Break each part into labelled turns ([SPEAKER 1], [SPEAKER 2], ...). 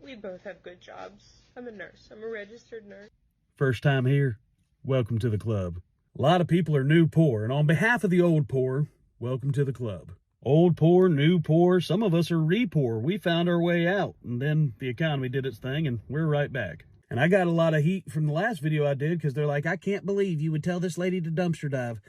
[SPEAKER 1] We both have good jobs. I'm a nurse. I'm a registered nurse.
[SPEAKER 2] First time here? Welcome to the club. A lot of people are new poor, and on behalf of the old poor, welcome to the club. Old poor, new poor, some of us are re-poor. We found our way out, and then the economy did its thing, and we're right back. And I got a lot of heat from the last video I did because they're like, I can't believe you would tell this lady to dumpster dive.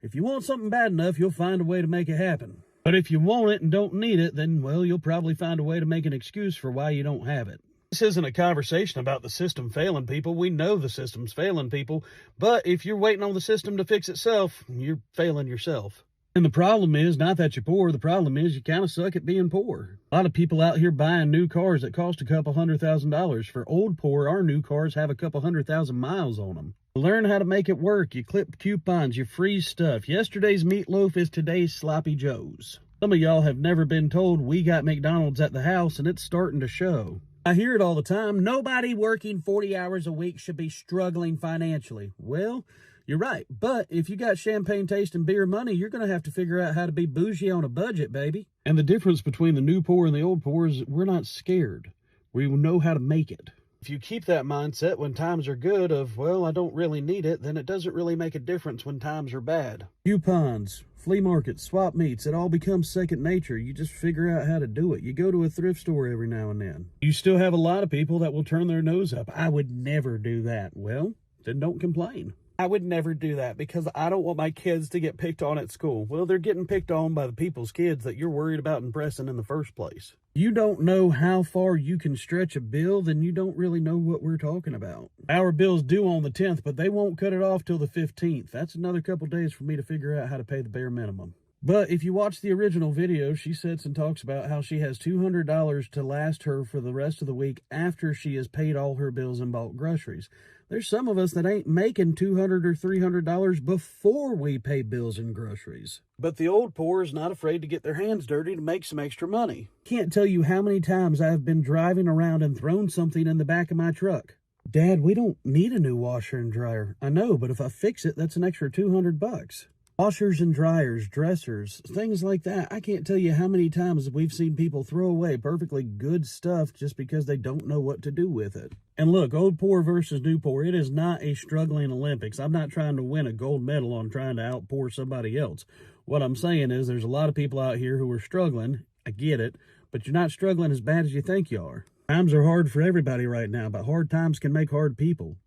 [SPEAKER 2] If you want something bad enough, you'll find a way to make it happen. But if you want it and don't need it, then, well, you'll probably find a way to make an excuse for why you don't have it. This isn't a conversation about the system failing people. We know the system's failing people. But if you're waiting on the system to fix itself, you're failing yourself. And the problem is not that you're poor. The problem is you kind of suck at being poor. A lot of people out here buying new cars that cost a couple $100,000. For old poor, our new cars have a couple 100,000 miles on them. Learn how to make it work. You clip coupons, you freeze stuff. Yesterday's meatloaf is today's sloppy joes. Some of y'all have never been told we got McDonald's at the house, and it's starting to show. I hear it all the time. Nobody working 40 hours a week should be struggling financially. Well, you're right. But if you got champagne taste and beer money, you're going to have to figure out how to be bougie on a budget, baby. And the difference between the new poor and the old poor is we're not scared. We know how to make it. If you keep that mindset when times are good of, well, I don't really need it, then it doesn't really make a difference when times are bad. Coupons, flea markets, swap meets, it all becomes second nature. You just figure out how to do it. You go to a thrift store every now and then. You still have a lot of people that will turn their nose up. I would never do that. Well, then don't complain. I would never do that because I don't want my kids to get picked on at school. Well, they're getting picked on by the people's kids that you're worried about impressing in the first place. You don't know how far you can stretch a bill, then you don't really know what we're talking about. Our bill's due on the 10th, but they won't cut it off till the 15th. That's another couple days for me to figure out how to pay the bare minimum. But if you watch the original video, she sits and talks about how she has $200 to last her for the rest of the week after she has paid all her bills and bought groceries. There's some of us that ain't making $200 or $300 before we pay bills and groceries. But the old poor is not afraid to get their hands dirty to make some extra money. Can't tell you how many times I've been driving around and thrown something in the back of my truck. Dad, we don't need a new washer and dryer. I know, but if I fix it, that's an extra $200. Washers and dryers, dressers, things like that. I can't tell you how many times we've seen people throw away perfectly good stuff just because they don't know what to do with it. And look, old poor versus new poor, it is not a struggling Olympics. I'm not trying to win a gold medal on trying to outpour somebody else. What I'm saying is there's a lot of people out here who are struggling. I get it, but you're not struggling as bad as you think you are. Times are hard for everybody right now, but hard times can make hard people.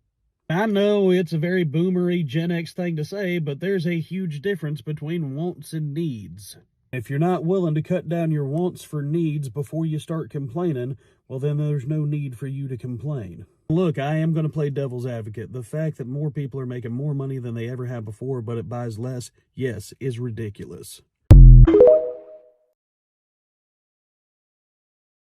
[SPEAKER 2] I know it's a very boomery Gen X thing to say, but there's a huge difference between wants and needs. If you're not willing to cut down your wants for needs before you start complaining, well, then there's no need for you to complain. Look, I am going to play devil's advocate. The fact that more people are making more money than they ever have before, but it buys less, yes, is ridiculous.